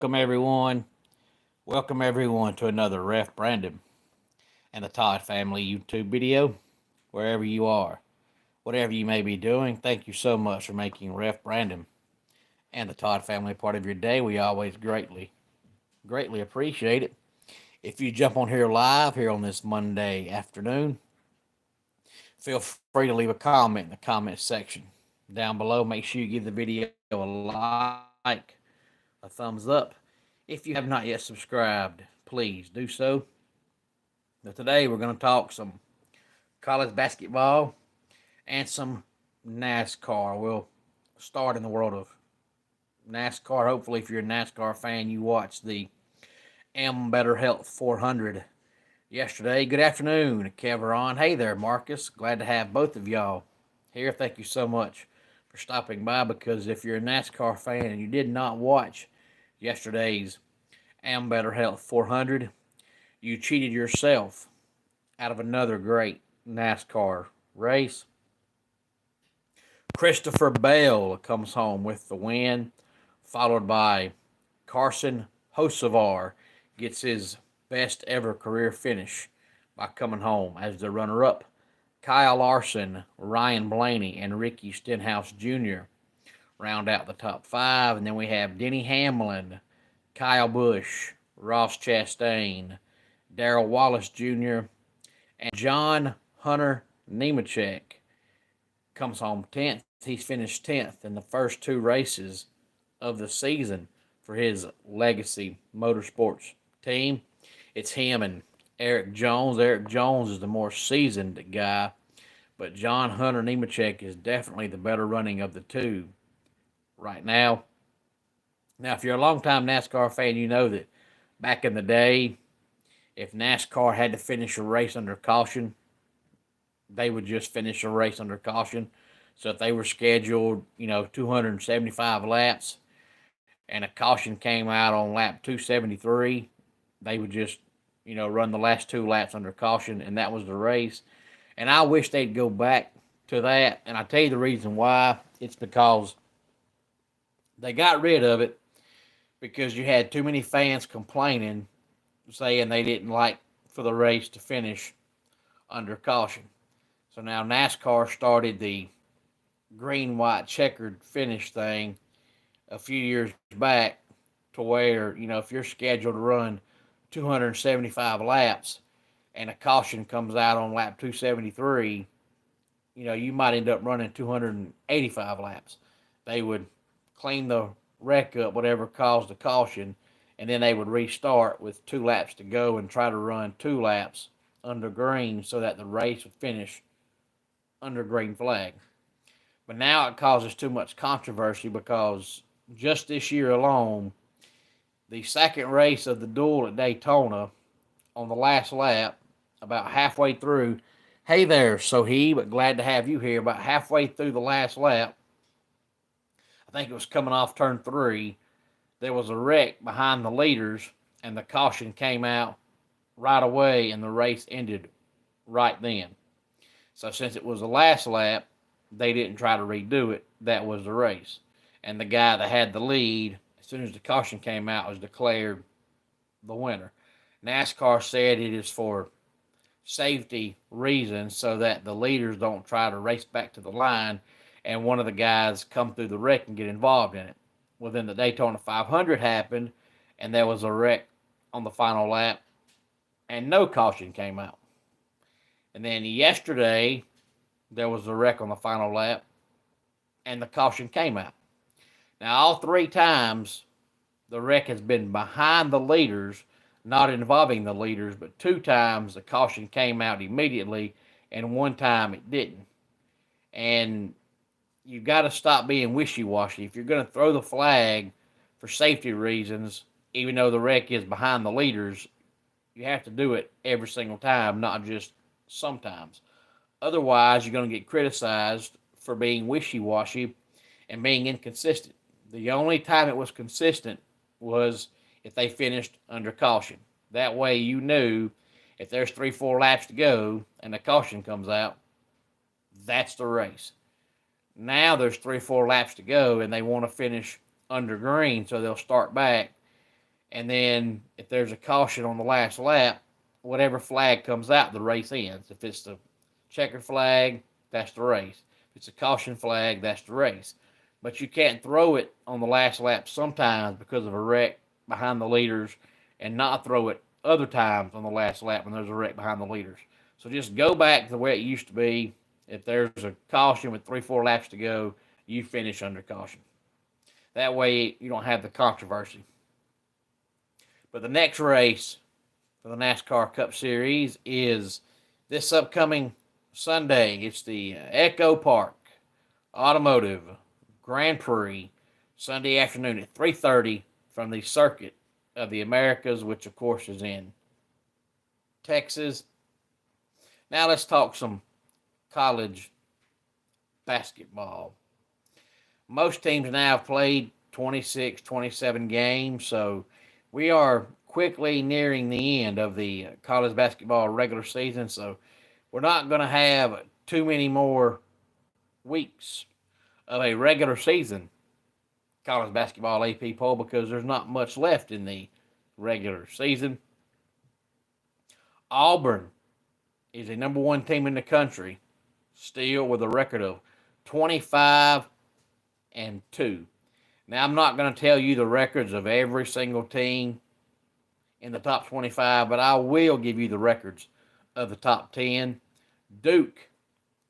Welcome everyone. Welcome everyone to another Ref Brandon and the Todd Family YouTube video. Wherever you are, whatever you may be doing, thank you so much for making Ref Brandon and the Todd Family part of your day. We always greatly appreciate it. If you jump on here live here on this Monday afternoon, feel free to leave a comment in the comment section down below. Make sure you give the video a like, a thumbs up. If you have not yet subscribed, please do so. But today we're going to talk some college basketball and some NASCAR. We'll start in the world of NASCAR. Hopefully, if you're a NASCAR fan, you watched the Better Health 400 yesterday. Good afternoon, Keveron. Hey there, Marcus. Glad to have both of y'all here. Thank you so much for stopping by, because if you're a NASCAR fan and you did not watch yesterday's Better Health 400, you cheated yourself out of another great NASCAR race. Christopher Bell comes home with the win, followed by Carson Hocevar gets his best ever career finish by coming home as the runner-up. Kyle Larson, Ryan Blaney, and Ricky Stenhouse Jr. round out the top five. And then we have Denny Hamlin, Kyle Busch, Ross Chastain, Darrell Wallace Jr., and John Hunter Nemechek comes home 10th. He's finished 10th in the first two races of the season for his Legacy Motorsports team. It's him and Eric Jones. Eric Jones is the more seasoned guy, but John Hunter Nemechek is definitely the better running of the two right now. Now, if you're a longtime NASCAR fan, you know that back in the day, if NASCAR had to finish a race under caution, they would just finish a race under caution. So if they were scheduled, 275 laps, and a caution came out on lap 273, they would just, run the last two laps under caution, and that was the race. And I wish they'd go back to that. And I tell you the reason why. It's because they got rid of it because you had too many fans complaining, saying they didn't like for the race to finish under caution. So now NASCAR started the green, white, checkered finish thing a few years back, to where, if you're scheduled to run 275 laps and a caution comes out on lap 273, you might end up running 285 laps. They would clean the wreck up, whatever caused the caution, and then they would restart with 2 laps to go and try to run 2 laps under green so that the race would finish under green flag. But now it causes too much controversy, because just this year alone, the second race of the duel at Daytona, on the last lap, about halfway through, hey there, Soheeb, glad to have you here. About halfway through the last lap, I think it was coming off turn 3, there was a wreck behind the leaders, and the caution came out right away, and the race ended right then. So since it was the last lap, they didn't try to redo it. That was the race. And the guy that had the lead, as soon as the caution came out, was declared the winner. NASCAR said it is for safety reasons, so that the leaders don't try to race back to the line and one of the guys come through the wreck and get involved in it. Well, then the Daytona 500 happened, and there was a wreck on the final lap, and no caution came out. And then yesterday, there was a wreck on the final lap, and the caution came out. Now, all 3 times, the wreck has been behind the leaders, not involving the leaders, but 2 times the caution came out immediately, and 1 time it didn't. And you've got to stop being wishy-washy. If you're going to throw the flag for safety reasons, even though the wreck is behind the leaders, you have to do it every single time, not just sometimes. Otherwise, you're going to get criticized for being wishy-washy and being inconsistent. The only time it was consistent was if they finished under caution. That way you knew if there's 3-4 laps to go and the caution comes out, that's the race. Now there's 3-4 laps to go, and they want to finish under green, so they'll start back And then if there's a caution on the last lap, whatever flag comes out, the race ends. If it's the checkered flag, that's the race. If it's a caution flag, that's the race. But you can't throw it on the last lap sometimes because of a wreck behind the leaders, and not throw it other times on the last lap when there's a wreck behind the leaders. So just go back to the way it used to be. If there's a caution with 3-4 laps to go, you finish under caution. That way you don't have the controversy. But the next race for the NASCAR Cup Series is this upcoming Sunday. It's the Echo Park Automotive Grand Prix, Sunday afternoon at 3:30 from the Circuit of the Americas, which of course is in Texas. Now let's talk some college basketball. Most teams now have played 26, 27 games, so we are quickly nearing the end of the college basketball regular season, so we're not going to have too many more weeks of a regular season college basketball AP poll because there's not much left in the regular season. Auburn is a number one team in the country, still with a record of 25-2. Now, I'm not going to tell you the records of every single team in the top 25, but I will give you the records of the top 10. Duke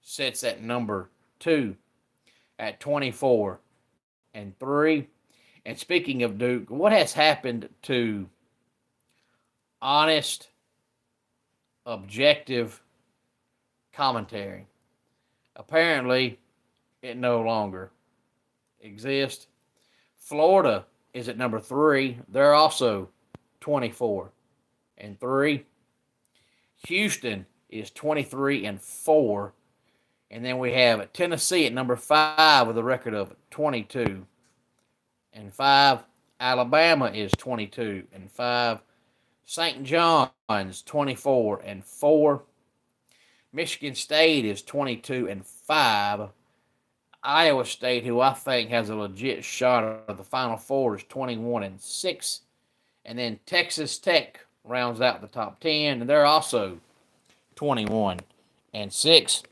sits at number 2 at 24-3. And speaking of Duke, what has happened to honest, objective commentary? Apparently, it no longer exists. Florida is at number 3. They're also 24-3. Houston is 23-4. And then we have Tennessee at number 5 with a record of 22-5. Alabama is 22-5. St. John's 24-4. Michigan State is 22-5. Iowa State, who I think has a legit shot at the Final Four, is 21-6. And then Texas Tech rounds out the top 10, and they're also 21-6.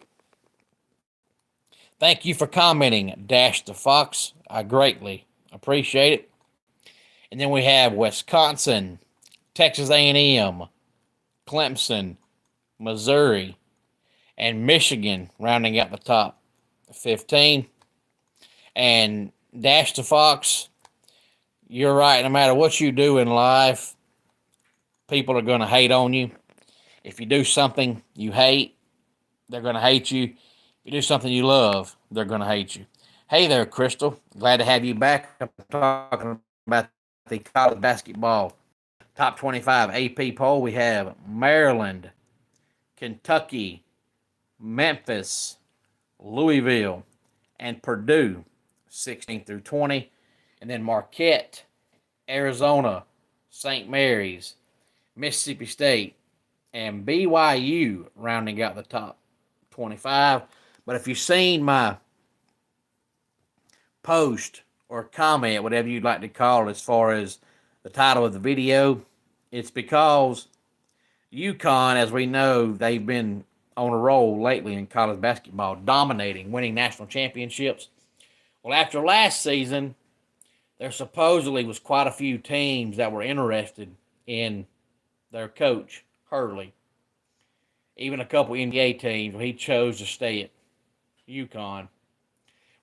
Thank you for commenting, Dash the Fox. I greatly appreciate it. And then we have Wisconsin, Texas A&M, Clemson, Missouri, and Michigan rounding out the top 15. And Dash the Fox, you're right. No matter what you do in life, people are going to hate on you. If you do something you hate, they're going to hate you. If you do something you love, they're going to hate you. Hey there, Crystal. Glad to have you back. I'm talking about the college basketball top 25 AP poll. We have Maryland, Kentucky, Memphis, Louisville, and Purdue, 16-20. And then Marquette, Arizona, St. Mary's, Mississippi State, and BYU rounding out the top 25. But if you've seen my post or comment, whatever you'd like to call it, as far as the title of the video, it's because UConn, as we know, they've been on a roll lately in college basketball, dominating, winning national championships. Well, after last season, there supposedly was quite a few teams that were interested in their coach, Hurley. Even a couple NBA teams, he chose to stay at UConn.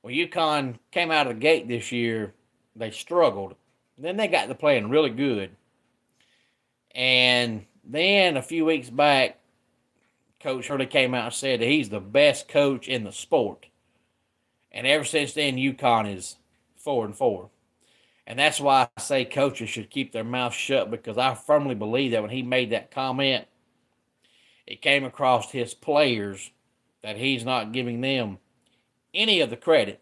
Well, UConn came out of the gate this year. They struggled. Then they got to playing really good. And then a few weeks back, Coach Hurley came out and said that he's the best coach in the sport. And ever since then, UConn is 4-4. And that's why I say coaches should keep their mouth shut, because I firmly believe that when he made that comment, it came across his players that he's not giving them any of the credit.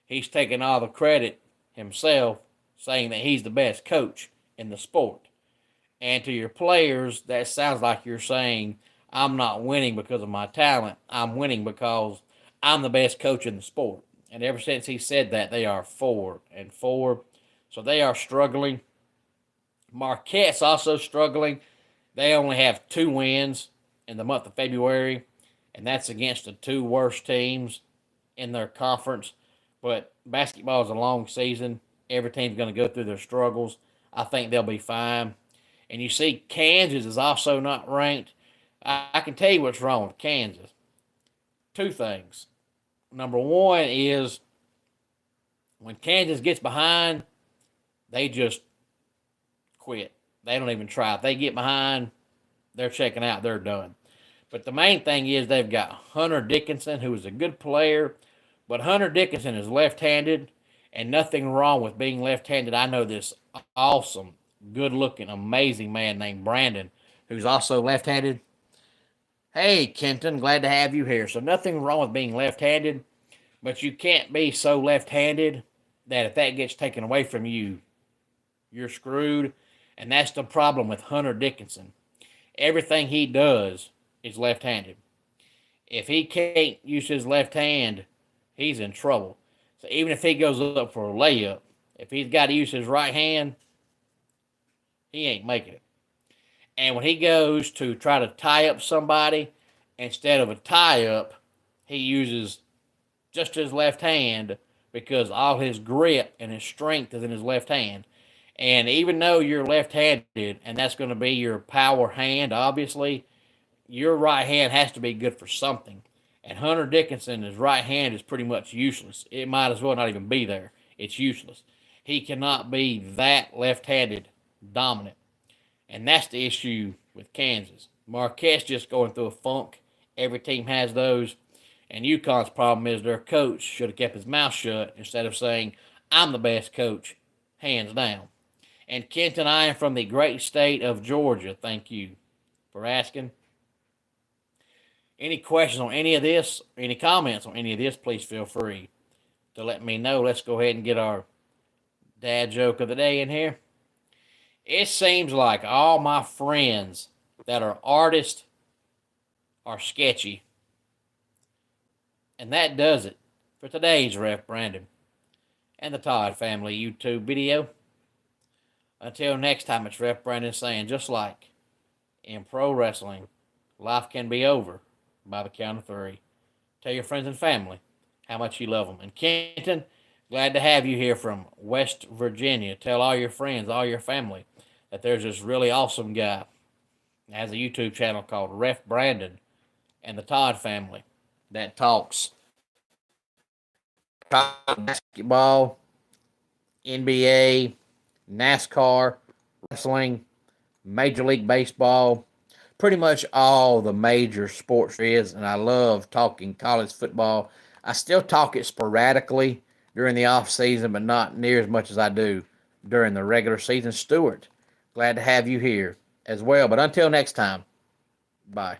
He's taking all the credit himself, saying that he's the best coach in the sport. And to your players, that sounds like you're saying, I'm not winning because of my talent. I'm winning because I'm the best coach in the sport. And ever since he said that, they are 4-4. So they are struggling. Marquette's also struggling. They only have 2 wins in the month of February, and that's against the 2 worst teams in their conference. But basketball is a long season. Every team's going to go through their struggles. I think they'll be fine. And you see, Kansas is also not ranked. I can tell you what's wrong with Kansas. 2 things. Number one is when Kansas gets behind, they just quit. They don't even try. If they get behind, they're checking out. They're done. But the main thing is they've got Hunter Dickinson, who is a good player, but Hunter Dickinson is left-handed, and nothing wrong with being left-handed. I know this awesome, good-looking, amazing man named Brandon, who's also left-handed. Hey, Kenton, glad to have you here. So nothing wrong with being left-handed, but you can't be so left-handed that if that gets taken away from you, you're screwed. And that's the problem with Hunter Dickinson. Everything he does is left-handed. If he can't use his left hand, he's in trouble. So even if he goes up for a layup, if he's got to use his right hand, he ain't making it. And when he goes to try to tie up somebody, instead of a tie-up, he uses just his left hand because all his grip and his strength is in his left hand. And even though you're left-handed, and that's going to be your power hand, obviously, your right hand has to be good for something. And Hunter Dickinson, his right hand is pretty much useless. It might as well not even be there. It's useless. He cannot be that left-handed dominant. And that's the issue with Kansas. Marquette's just going through a funk. Every team has those. And UConn's problem is their coach should have kept his mouth shut instead of saying, I'm the best coach, hands down. And Kenton, I am from the great state of Georgia. Thank you for asking. Any questions on any of this, any comments on any of this, please feel free to let me know. Let's go ahead and get our dad joke of the day in here. It seems like all my friends that are artists are sketchy. And that does it for today's Ref Brandon and the Todd Family YouTube video. Until next time, it's Ref Brandon saying, just like in pro wrestling, life can be over by the count of 3. Tell your friends and family how much you love them. And Kenton, glad to have you here from West Virginia. Tell all your friends, all your family, that there's this really awesome guy that has a YouTube channel called Ref Brandon and the Todd Family that talks basketball, NBA, NASCAR, wrestling, Major League Baseball, pretty much all the major sports there is, and I love talking college football. I still talk it sporadically during the off season, but not near as much as I do during the regular season. Stuart, glad to have you here as well. But until next time, bye.